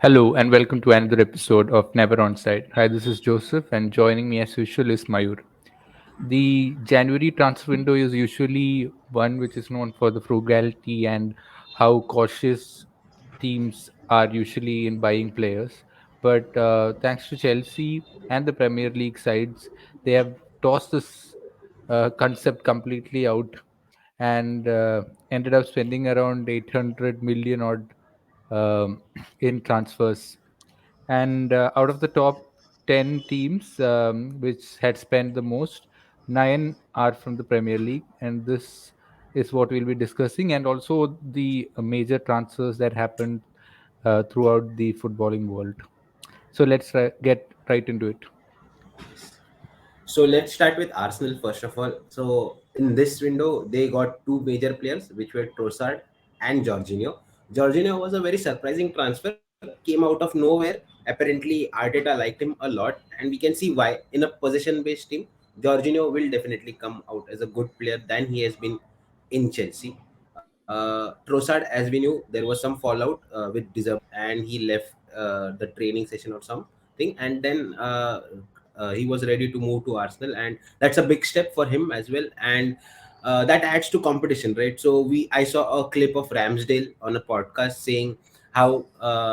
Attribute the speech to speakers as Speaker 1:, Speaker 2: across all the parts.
Speaker 1: Hello and welcome to another episode of Never Onside. Hi, this is Joseph, and joining me as usual is Mayur. The January transfer window is usually one which is known for the frugality and how cautious teams are usually in buying players. But thanks to Chelsea and the Premier League sides, they have tossed this concept completely out and ended up spending around 800 million odd um, in transfers. And out of the top 10 teams which had spent the most, nine are from the Premier League. And this is what we'll be discussing, and also the major transfers that happened throughout the footballing world. So let's get right into it.
Speaker 2: Yes. So let's start with Arsenal first of all. So in this window, they got two major players, which were Trossard and Jorginho. Jorginho was a very surprising transfer, came out of nowhere. Apparently, Arteta liked him a lot, and we can see why. In a possession-based team, Jorginho will definitely come out as a good player than he has been in Chelsea. Trossard, as we knew, there was some fallout with Deserve, and he left the training session or something, and then he was ready to move to Arsenal, and that's a big step for him as well. And that adds to competition, right? So I saw a clip of Ramsdale on a podcast saying how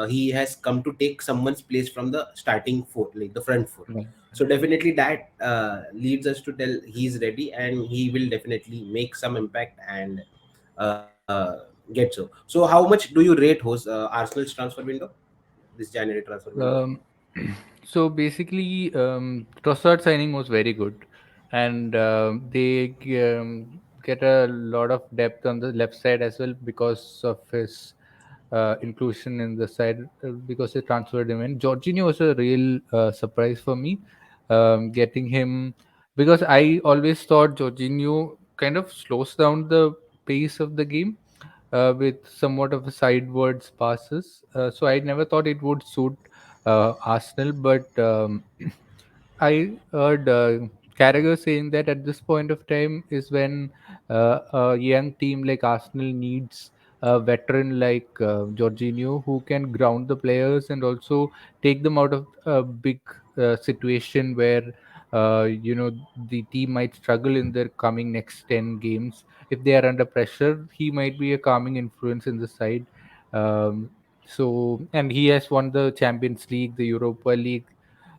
Speaker 2: he has come to take someone's place from the starting four, like the front four.
Speaker 1: Right.
Speaker 2: So definitely that leads us to tell he's ready and he will definitely make some impact and get so. So how much do you rate Arsenal's transfer window, this January transfer window?
Speaker 1: Um, so basically, Trossard signing was very good, and they get a lot of depth on the left side as well because of his inclusion in the side, because they transferred him in. Jorginho was a real surprise for me, getting him, because I always thought Jorginho kind of slows down the pace of the game with somewhat of a sidewards passes. So I never thought it would suit Arsenal, but I heard Carragher saying that at this point of time is when a young team like Arsenal needs a veteran like Jorginho who can ground the players and also take them out of a big situation where the team might struggle in their coming next 10 games. If they are under pressure, he might be a calming influence in the side. And he has won the Champions League, the Europa League,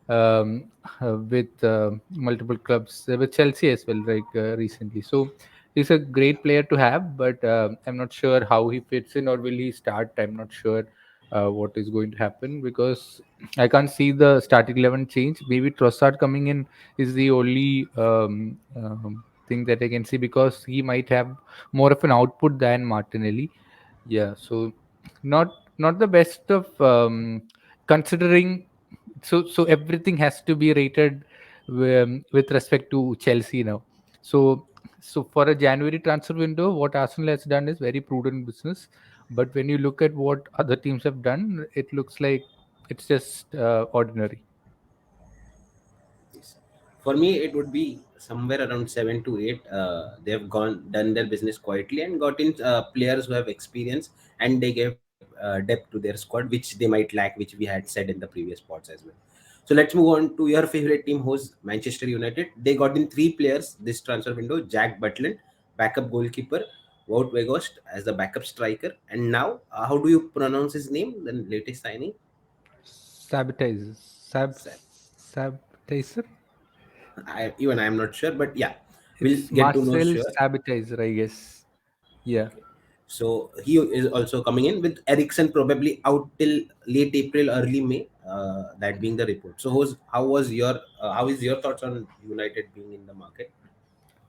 Speaker 1: um, with multiple clubs, with Chelsea as well, like recently. So he's a great player to have, but I'm not sure how he fits in or will he start. I'm not sure what is going to happen because I can't see the starting 11 change. Maybe Trossard coming in is the only thing that I can see because he might have more of an output than Martinelli. Yeah, so not the best of considering. So everything has to be rated with respect to Chelsea now. So for a January transfer window, what Arsenal has done is very prudent business. But when you look at what other teams have done, it looks like it's just ordinary.
Speaker 2: Yes. For me, it would be somewhere around 7 to 8. They have gone done their business quietly and got in players who have experience, and they gave depth to their squad, which they might lack, which we had said in the previous pods as well. So let's move on to your favorite team, who's Manchester United. They got in three players this transfer window: Jack Butland, backup goalkeeper; Wout Weghorst as the backup striker, and now how do you pronounce his name? The latest signing.
Speaker 1: Sabotage, sabotager.
Speaker 2: I am not sure, but yeah, we'll
Speaker 1: It's
Speaker 2: get to know
Speaker 1: Marcel
Speaker 2: sure.
Speaker 1: Sabotager, I guess. Yeah.
Speaker 2: Okay. So he is also coming in with Ericsson probably out till late April, early May. That being the report. So how is your thoughts on United being in the market?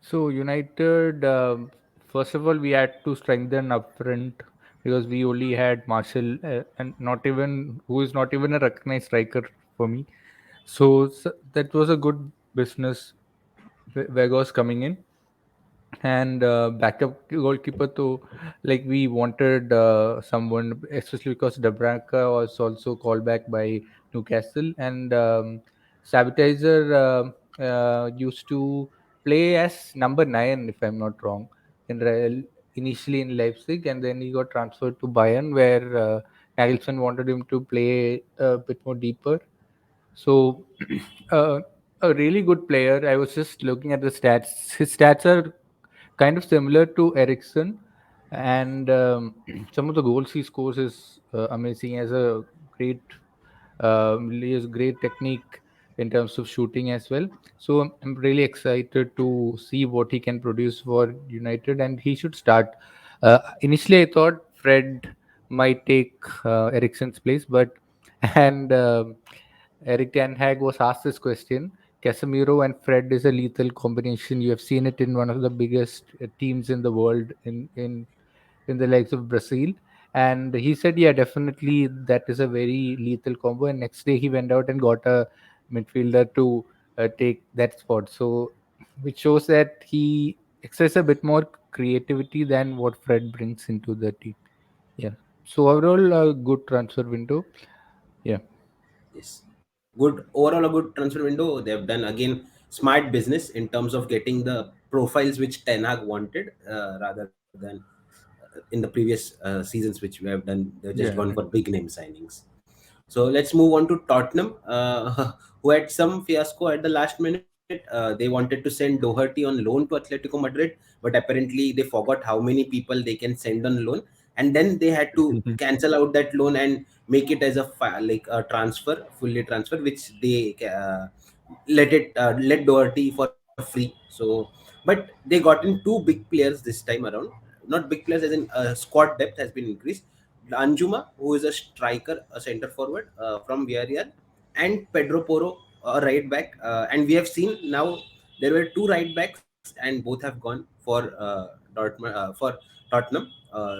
Speaker 1: So United, first of all, we had to strengthen up front because we only had Marshall, and not even who is not even a recognized striker for me. So that was a good business. Vegas coming in, and backup goalkeeper too. Like we wanted someone, especially because Dabraka was also called back by Newcastle, and Sabotager used to play as number 9, if I'm not wrong, in Real, initially in Leipzig, and then he got transferred to Bayern, where Nagelsmann wanted him to play a bit more deeper. So, uh, a really good player. I was just looking at the stats. His stats are kind of similar to Ericsson, and some of the goals he scores is amazing. He has a great, he has great technique in terms of shooting as well. So I'm really excited to see what he can produce for United, and he should start. Initially, I thought Fred might take Ericsson's place, but and Eric Ten Hag was asked this question. Casemiro and Fred is a lethal combination. You have seen it in one of the biggest teams in the world in the likes of Brazil. And he said, yeah, definitely that is a very lethal combo. And next day he went out and got a midfielder to take that spot. So, which shows that he exercises a bit more creativity than what Fred brings into the team. Yeah. So overall, a good transfer window. Yeah.
Speaker 2: Yes. Good overall, a good transfer window. They have done again smart business in terms of getting the profiles which Ten Hag wanted, rather than in the previous seasons which we have done. They've just
Speaker 1: Yeah.
Speaker 2: gone for
Speaker 1: Right.
Speaker 2: big name signings. So let's move on to Tottenham, who had some fiasco at the last minute. They wanted to send Doherty on loan to Atletico Madrid, but apparently they forgot how many people they can send on loan, and then they had to cancel out that loan and make it as a like a transfer, fully transfer, which they let Doherty for free. So, but they got in two big players this time around. Not big players, as in squad depth has been increased. Anjuma, who is a striker, a center forward from Villarreal, and Pedro Porro, a right back. And we have seen now there were two right backs, and both have gone for for Tottenham.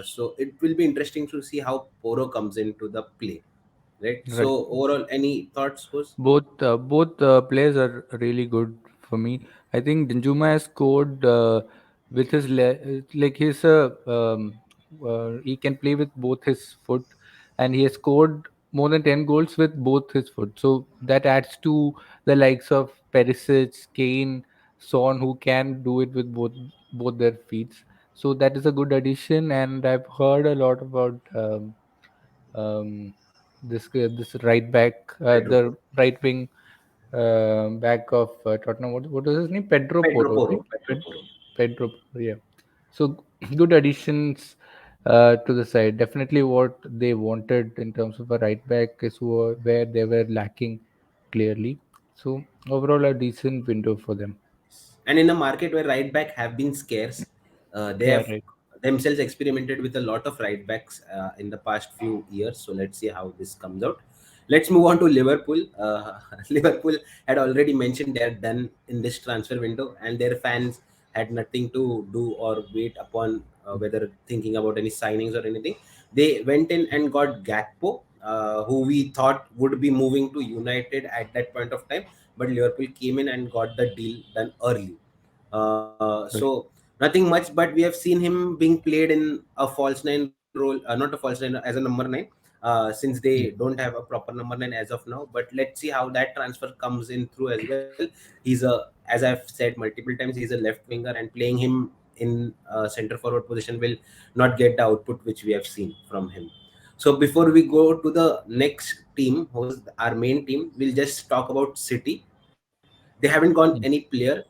Speaker 2: So it will be interesting to see how Porro comes into the play. Right.
Speaker 1: Right.
Speaker 2: So overall, any thoughts, Hus?
Speaker 1: Both players are really good for me. I think Danjuma has scored with his like his he can play with both his foot, and he has scored more than 10 goals with both his foot. So that adds to the likes of Perisic, Kane, Son, who can do it with both their feet. So that is a good addition, and I've heard a lot about um, this right back,
Speaker 2: Pedro
Speaker 1: the right wing back of Tottenham. What was his name? Pedro
Speaker 2: Pedro
Speaker 1: Porro,
Speaker 2: Porro.
Speaker 1: right?
Speaker 2: Pedro Porro.
Speaker 1: Pedro Porro, yeah. So good additions to the side. Definitely what they wanted in terms of a right back is where they were lacking clearly. So overall, a decent window for them.
Speaker 2: And in a market where right back have been scarce, they
Speaker 1: Yeah,
Speaker 2: have
Speaker 1: right.
Speaker 2: themselves experimented with a lot of right backs in the past few years. So let's see how this comes out. Let's move on to Liverpool. Liverpool had already mentioned they are done in this transfer window, and their fans had nothing to do or wait upon whether thinking about any signings or anything. They went in and got Gakpo, who we thought would be moving to United at that point of time, but Liverpool came in and got the deal done early. So
Speaker 1: Right.
Speaker 2: nothing much, but we have seen him being played in a false nine role, not a false nine, as a number nine, since they
Speaker 1: Mm.
Speaker 2: don't have a proper number nine as of now. But let's see how that transfer comes in through as well. He's a, as I've said multiple times, he's a left winger, and playing him in center forward position will not get the output which we have seen from him. So before we go to the next team, who's our main team, we'll just talk about City. They haven't gone any
Speaker 1: Mm.
Speaker 2: player.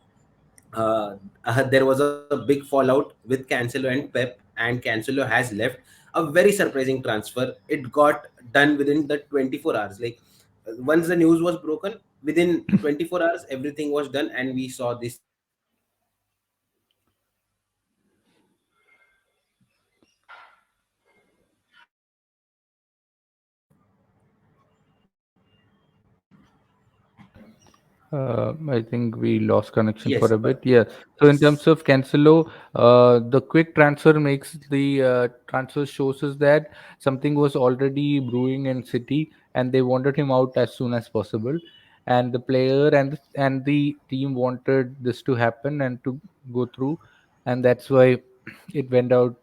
Speaker 2: There was a big fallout with Cancelo and Pep, and Cancelo has left. A very surprising transfer. It got done within the 24 hours. Like once the news was broken, within 24 hours, everything was done, and we saw this transfer come in.
Speaker 1: I think we lost connection
Speaker 2: Yes,
Speaker 1: for a
Speaker 2: but
Speaker 1: bit. Yeah. So in terms of Cancelo, the quick transfer makes the transfer shows us that something was already brewing in City, and they wanted him out as soon as possible. And the player and the team wanted this to happen and to go through, and that's why it went out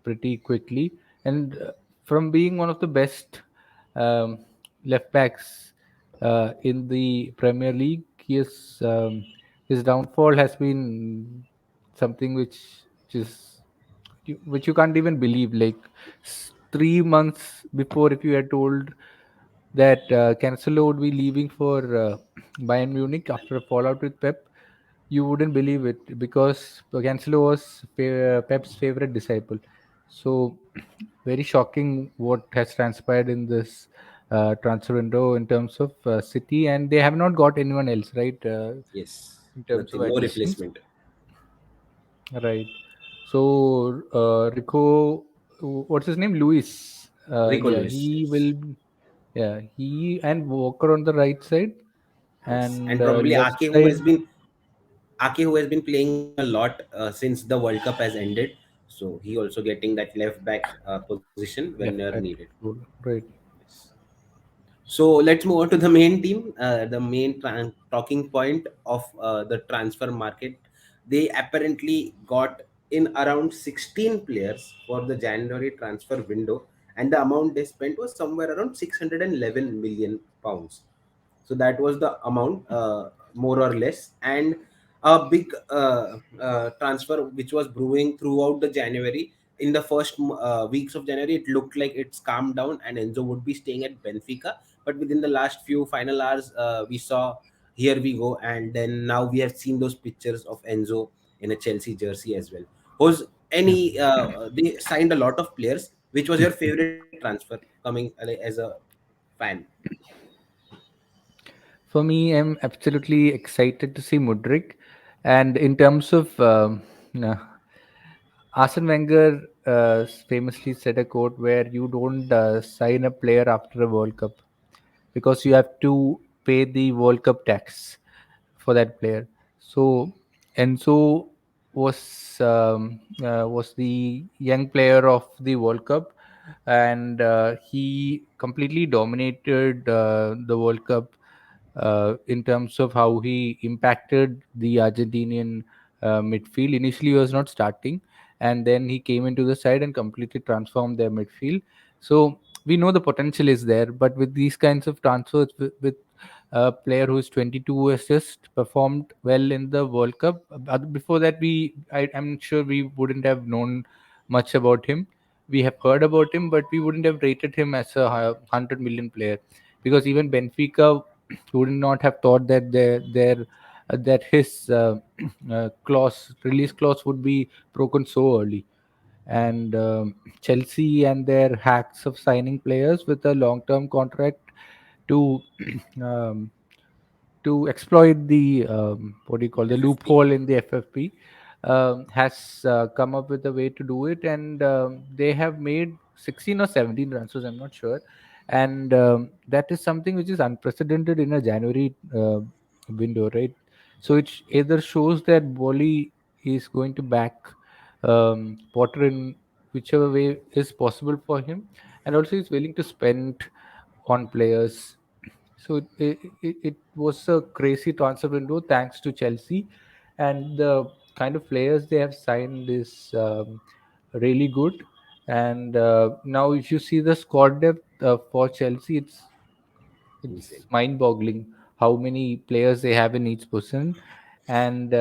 Speaker 1: pretty quickly. And from being one of the best um, left backs in the Premier League. His downfall has been something which is which you can't even believe. Like 3 months before, if you had told that Cancelo would be leaving for Bayern Munich after a fallout with Pep, you wouldn't believe it, because Cancelo was Pep's favorite disciple. So, very shocking what has transpired in this transfer window in terms of City, and they have not got anyone else, right?
Speaker 2: Yes,
Speaker 1: In terms of
Speaker 2: nothing, no
Speaker 1: additions,
Speaker 2: replacement.
Speaker 1: right? So, Rico, what's his name? Luis.
Speaker 2: Rico
Speaker 1: Yeah,
Speaker 2: Lewis,
Speaker 1: he
Speaker 2: yes.
Speaker 1: will. Yeah, he and Walker on the right side,
Speaker 2: Yes,
Speaker 1: and
Speaker 2: and probably
Speaker 1: left side.
Speaker 2: Ake, who has been playing a lot since the World Cup has ended. So he also getting that left back position whenever
Speaker 1: Left back
Speaker 2: needed.
Speaker 1: role, right?
Speaker 2: Yes. So let's move on to the main team, the main talking point of the transfer market. They apparently got in around 16 players for the January transfer window, and the amount they spent was somewhere around 611 million pounds. So that was the amount, more or less. And a big transfer which was brewing throughout the January. In the first weeks of January, it looked like it's calmed down and Enzo would be staying at Benfica. But within the last few final hours, we saw, here we go, and then now we have seen those pictures of Enzo in a Chelsea jersey as well. Was
Speaker 1: Yeah.
Speaker 2: any they signed a lot of players. Which was your favorite transfer coming as a fan?
Speaker 1: For me, I'm absolutely excited to see Mudrik. And in terms of uh, Arsene Wenger famously said a quote where you don't sign a player after a World Cup, because you have to pay the World Cup tax for that player. So Enzo was the young player of the World Cup, and he completely dominated the World Cup in terms of how he impacted the Argentinian midfield. Initially, he was not starting, and then he came into the side and completely transformed their midfield. So we know the potential is there, but with these kinds of transfers, with a player who is 22, who has just performed well in the World Cup. Before that, I'm sure we wouldn't have known much about him. We have heard about him, but we wouldn't have rated him as a 100 million player, because even Benfica would not have thought that that his release clause would be broken so early. And Chelsea and their hacks of signing players with a long-term contract to um, exploit the what do you call, the
Speaker 2: FFP.
Speaker 1: loophole in the FFP, has come up with a way to do it, and they have made 16 or 17 transfers, I'm not sure, and that is something which is unprecedented in a January window, right? So it either shows that Boli is going to back Potter in whichever way is possible for him, and also he's willing to spend on players. So it was a crazy transfer window thanks to Chelsea, and the kind of players they have signed is really good. And now, if you see the squad depth for Chelsea, it's
Speaker 2: Insane.
Speaker 1: mind-boggling how many players they have in each position. And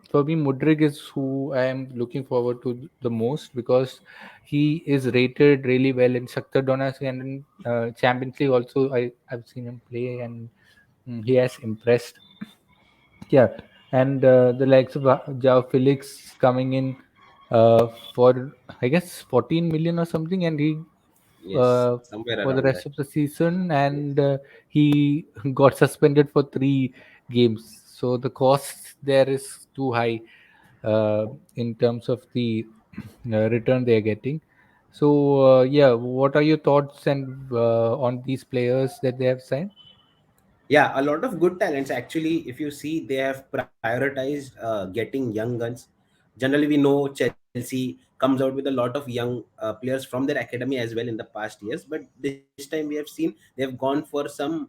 Speaker 1: for me, Mudrik is who I am looking forward to the most, because he is rated really well in Shakhtar Donetsk, and in Champions League also. I've seen him play, and he has impressed. Yeah, and the likes of Jao Felix coming in for, I guess, 14 million or something, and he
Speaker 2: Yes,
Speaker 1: uh,
Speaker 2: somewhere
Speaker 1: for the
Speaker 2: around that.
Speaker 1: rest of the season,
Speaker 2: Yes.
Speaker 1: and he got suspended for 3 games. So the cost there is too high uh, in terms of the return they are getting. So yeah, what are your thoughts and on these players that they have signed?
Speaker 2: Yeah, a lot of good talents. Actually, if you see, they have prioritized getting young guns. Generally, we know Chelsea comes out with a lot of young players from their academy as well in the past years. But this time we have seen they have gone for some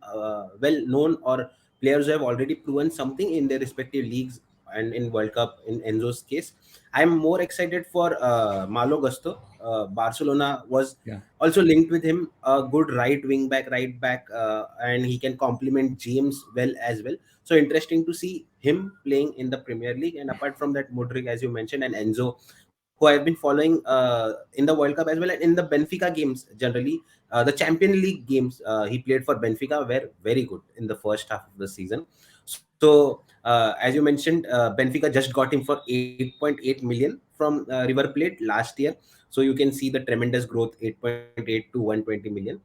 Speaker 2: well known or players who have already proven something in their respective leagues and in World Cup. In Enzo's case, I'm more excited for Malo Gusto. Barcelona was
Speaker 1: Yeah.
Speaker 2: also linked with him, a good right back, and he can complement James well as well. So interesting to see him playing in the Premier League. And apart from that, Mudrik, as you mentioned, and Enzo, who I've been following in the World Cup as well, and in the Benfica games generally. The Champion League games he played for Benfica were very good in the first half of the season. So, as you mentioned, Benfica just got him for 8.8 million from River Plate last year. So you can see the tremendous growth, 8.8 to 120 million.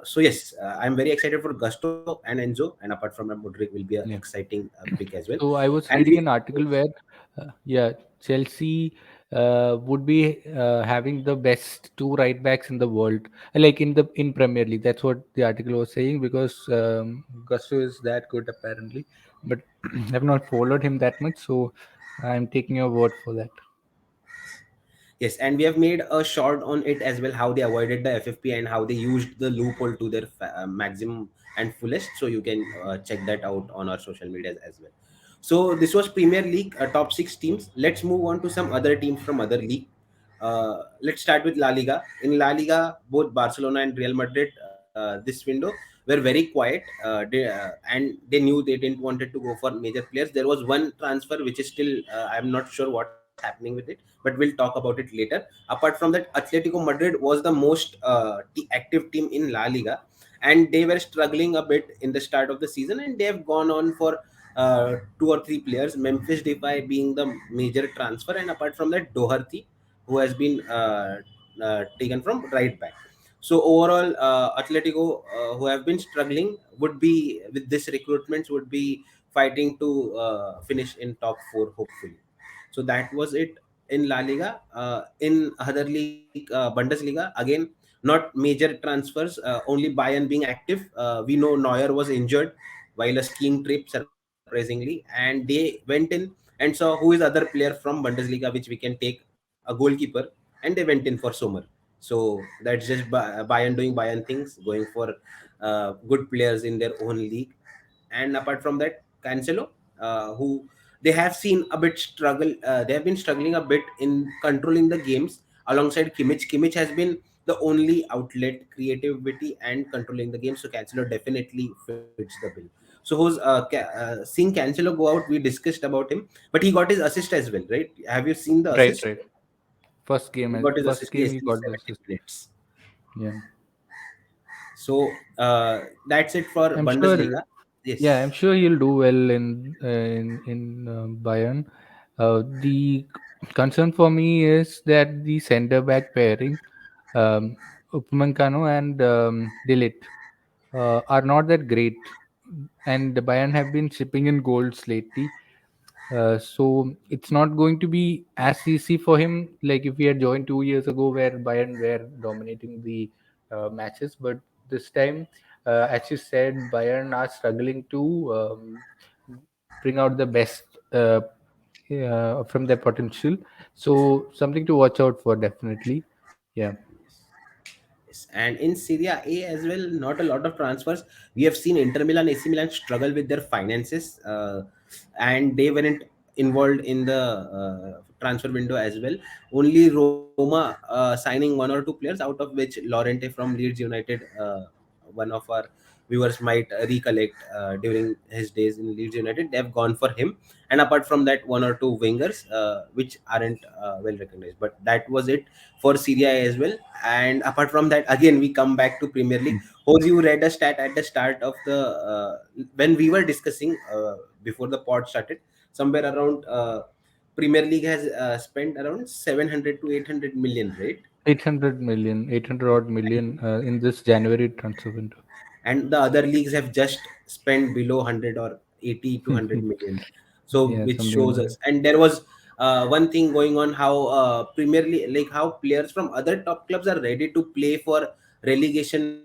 Speaker 2: So yes, I'm very excited for Gusto and Enzo, and apart from that, Mudrik will be an
Speaker 1: Yeah.
Speaker 2: exciting pick as well.
Speaker 1: So I was
Speaker 2: And
Speaker 1: reading
Speaker 2: we,
Speaker 1: an article where, yeah, Chelsea would be having the best two right backs in the world, like in Premier League. That's what the article was saying because Gusto is that good apparently, but I've not followed him that much, so I'm taking your word for that.
Speaker 2: yes, and we have made a short on it as well, how they avoided the FFP and how they used the loophole to their maximum and fullest. So you can check that out on our social medias as well. So this was Premier League, top six teams. Let's move on to some other teams from other league. Let's start with La Liga. In La Liga, both Barcelona and Real Madrid this window were very quiet, and they knew they didn't wanted to go for major players. There was one transfer which is still I'm not sure what's happening with it, but we'll talk about it later. Apart from that, Atletico Madrid was the most active team in La Liga, and they were struggling a bit in the start of the season, and they have gone on for two or three players. Memphis Depay being the major transfer, and apart from that, Doherty, who has been taken from right back. So overall, Atletico, who have been struggling, would be with this recruitments would be fighting to finish in top four, hopefully. So that was it in La Liga. In other league, Bundesliga, again, not major transfers. Only Bayern being active. We know Neuer was injured while a skiing trip, surprisingly, and they went in and saw who is other player from Bundesliga which we can take, a goalkeeper, and they went in for Sommer. So that's just Bayern doing Bayern things, going for good players in their own league. And apart from that, Cancelo, who they have seen a bit struggle. They have been struggling a bit in controlling the games alongside Kimmich. Kimmich has been the only outlet, creativity, and controlling the game. So Cancelo definitely fits the bill. So who's seeing Cancelo go out? We discussed about him, but he got his assist as well, right? Have you seen the
Speaker 1: Right,
Speaker 2: assist?
Speaker 1: right.
Speaker 2: He got his
Speaker 1: First
Speaker 2: assist,
Speaker 1: game
Speaker 2: yes,
Speaker 1: he
Speaker 2: in
Speaker 1: got the
Speaker 2: 70
Speaker 1: assist.
Speaker 2: minutes.
Speaker 1: Yeah,
Speaker 2: So that's it for
Speaker 1: I'm sure.
Speaker 2: Bundesliga.
Speaker 1: Yeah, I'm
Speaker 2: Yes.
Speaker 1: sure he'll do well in Bayern. The concern for me is that the center back pairing, um, Upamecano and Delete, are not that great, and the Bayern have been shipping in goals lately. So it's not going to be as easy for him like if he had joined 2 years ago where Bayern were dominating the matches. But this time, as you said, Bayern are struggling to bring out the best from their potential. So something to watch out for, definitely. Yeah.
Speaker 2: Yes. And in Serie A as well, not a lot of transfers. We have seen Inter Milan, AC Milan struggle with their finances, and they weren't involved in the transfer window as well. Only Roma signing one or two players, out of which Lorente from Leeds United, one of our viewers might recollect during his days in Leeds United. They have gone for him, and apart from that, one or two wingers which aren't well recognized. But that was it for Serie A as well. And apart from that, again we come back to Premier League. Hose, you read a stat at the start of the when we were discussing before the pod started, somewhere around Premier League has spent around 700 to 800 million, right?
Speaker 1: 800 million, 800 odd million in this January transfer window.
Speaker 2: And the other leagues have just spent below 100 or 80 to 100 million, so
Speaker 1: Yeah,
Speaker 2: which
Speaker 1: something
Speaker 2: shows
Speaker 1: like
Speaker 2: us.
Speaker 1: that.
Speaker 2: And there was one thing going on, how Premier League, like how players from other top clubs are ready to play for relegation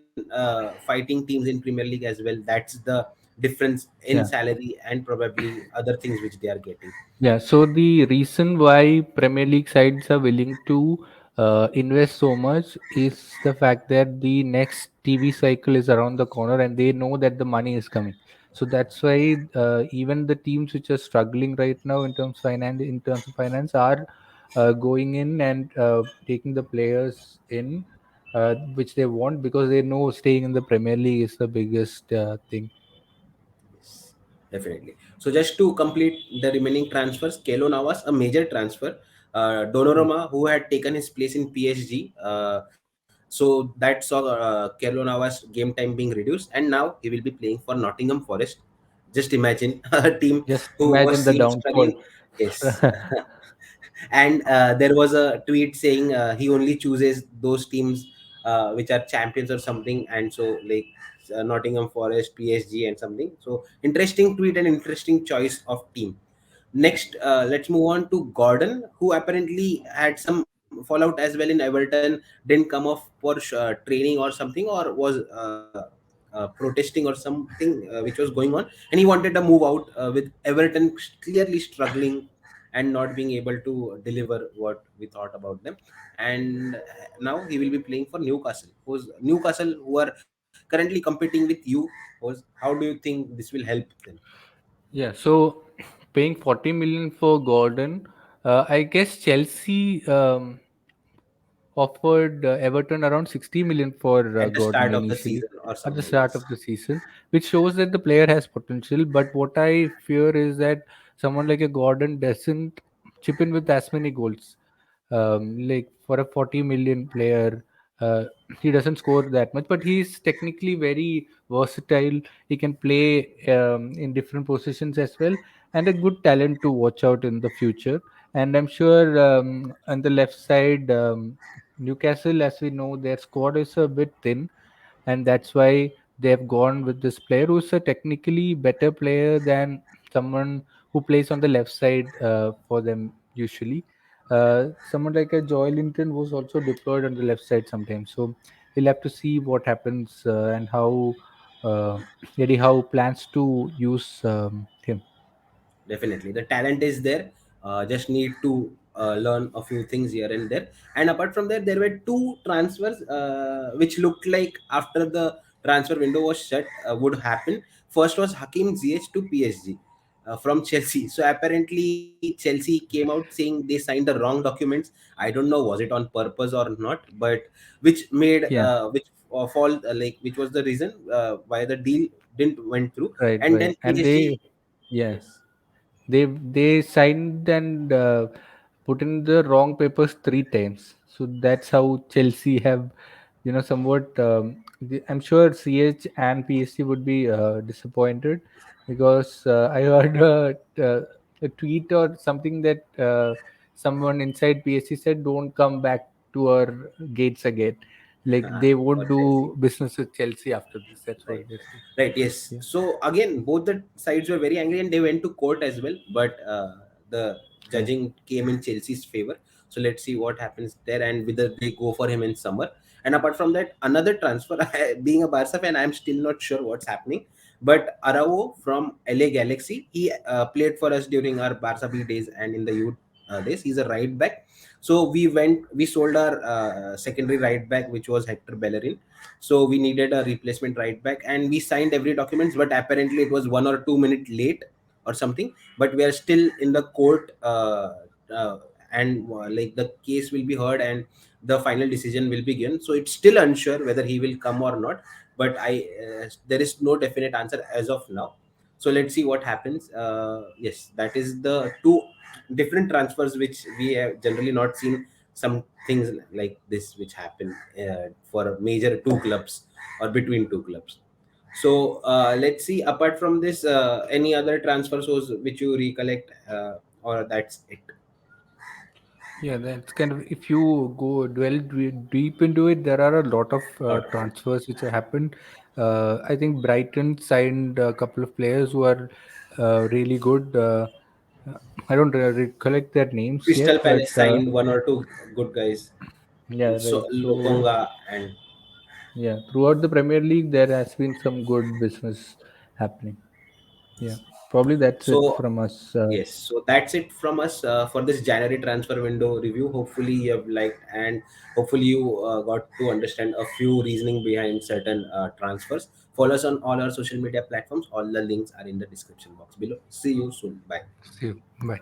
Speaker 2: fighting teams in Premier League as well. That's the difference in
Speaker 1: Yeah.
Speaker 2: salary and probably other things which they are getting.
Speaker 1: Yeah, so the reason why Premier League sides are willing to invest so much is the fact that the next TV cycle is around the corner and they know that the money is coming. So that's why even the teams which are struggling right now in terms of finance, are going in and taking the players in which they want because they know staying in the Premier League is the biggest thing.
Speaker 2: Yes, definitely. So just to complete the remaining transfers, Kelo Navas, a major transfer.
Speaker 1: Mm.
Speaker 2: Donnarumma, who had taken his place in PSG. So that saw Keylor Navas' game time being reduced, and now he will be playing for Nottingham Forest. Just imagine a team
Speaker 1: Just
Speaker 2: who was
Speaker 1: imagine the
Speaker 2: seen
Speaker 1: downfall.
Speaker 2: struggling. Yes. And there was a tweet saying he only chooses those teams which are champions or something, and so like Nottingham Forest, PSG, and something. So interesting tweet and interesting choice of team. Next, let's move on to Gordon, who apparently had some fallout as well in Everton, didn't come off for training or something, or was protesting or something which was going on, and he wanted to move out with Everton clearly struggling and not being able to deliver what we thought about them. And now he will be playing for Newcastle, who are currently competing with you. How do you think this will help them?
Speaker 1: Yeah, so paying 40 million for Gordon, I guess Chelsea offered Everton around 60 million for
Speaker 2: At the
Speaker 1: Gordon
Speaker 2: start of the
Speaker 1: initially
Speaker 2: season or
Speaker 1: at the
Speaker 2: something,
Speaker 1: start
Speaker 2: yes.
Speaker 1: of the season, which shows that the player has potential. But what I fear is that someone like a Gordon doesn't chip in with as many goals. Like for a 40 million player, uh, he doesn't score that much, but he's technically very versatile. He can play in different positions as well, and a good talent to watch out in the future. And I'm sure on the left side, Newcastle, as we know, their squad is a bit thin, and that's why they have gone with this player who's a technically better player than someone who plays on the left side for them usually. Someone like a Joy Linton was also deployed on the left side sometimes. So we'll have to see what happens and how uh, Eddie Howe plans to use him.
Speaker 2: Definitely the talent is there, just need to learn a few things here and there. And apart from that, there were two transfers which looked like after the transfer window was shut would happen. First was Hakim Ziyech to PSG from Chelsea. So apparently Chelsea came out saying they signed the wrong documents. I don't know was it on purpose or not, but which made
Speaker 1: Yeah,
Speaker 2: which fall like which was the reason why the deal didn't went through.
Speaker 1: right,
Speaker 2: And
Speaker 1: right.
Speaker 2: then
Speaker 1: And
Speaker 2: PSG,
Speaker 1: yeah,
Speaker 2: yes.
Speaker 1: they signed and put in the wrong papers three times. So that's how Chelsea have, somewhat. I'm sure CH and PSG would be disappointed because I heard a tweet or something that someone inside PSG said, "Don't come back to our gates again." Like they
Speaker 2: For
Speaker 1: won't
Speaker 2: Chelsea.
Speaker 1: do business with Chelsea after this. That's what
Speaker 2: Right.
Speaker 1: they say.
Speaker 2: Right. Yes.
Speaker 1: Yeah.
Speaker 2: So again, both the sides were very angry and they went to court as well. But the
Speaker 1: Yeah.
Speaker 2: judging came in Chelsea's favor. So let's see what happens there and whether they go for him in summer. And apart from that, another transfer. Being a Barca fan, I'm still not sure what's happening. But Araujo from LA Galaxy, he played for us during our Barca B days and in the youth days. He's a right back. So we sold our secondary right back, which was Hector Bellerin. So we needed a replacement right back and we signed every documents, but apparently it was 1 or 2 minutes late or something. But we are still in the court, and like the case will be heard and the final decision will be given. So it's still unsure whether he will come or not, but I there is no definite answer as of now. So let's see what happens. Yes, that is the two different transfers which we have generally not seen some things like this which happen for major two clubs or between two clubs. So let's see, apart from this, any other transfer source which you recollect, or that's it?
Speaker 1: Yeah, that's kind of if you go deep into it, there are a lot of
Speaker 2: Lot of it.
Speaker 1: transfers which have happened. I think Brighton signed a couple of players who are really good. I don't recollect their names yet,
Speaker 2: Crystal
Speaker 1: but
Speaker 2: Palace signed one or two good guys,
Speaker 1: yeah,
Speaker 2: so
Speaker 1: right. So
Speaker 2: Lokonga and
Speaker 1: yeah, throughout the Premier League, there has been some good business happening. Yeah, probably that's it
Speaker 2: so.
Speaker 1: from us.
Speaker 2: Yes, so that's it from us for this January transfer window review. Hopefully, you have liked and hopefully you got to understand a few reasoning behind certain transfers. Follow us on all our social media platforms. All the links are in the description box below. See you soon. Bye.
Speaker 1: See you. Bye.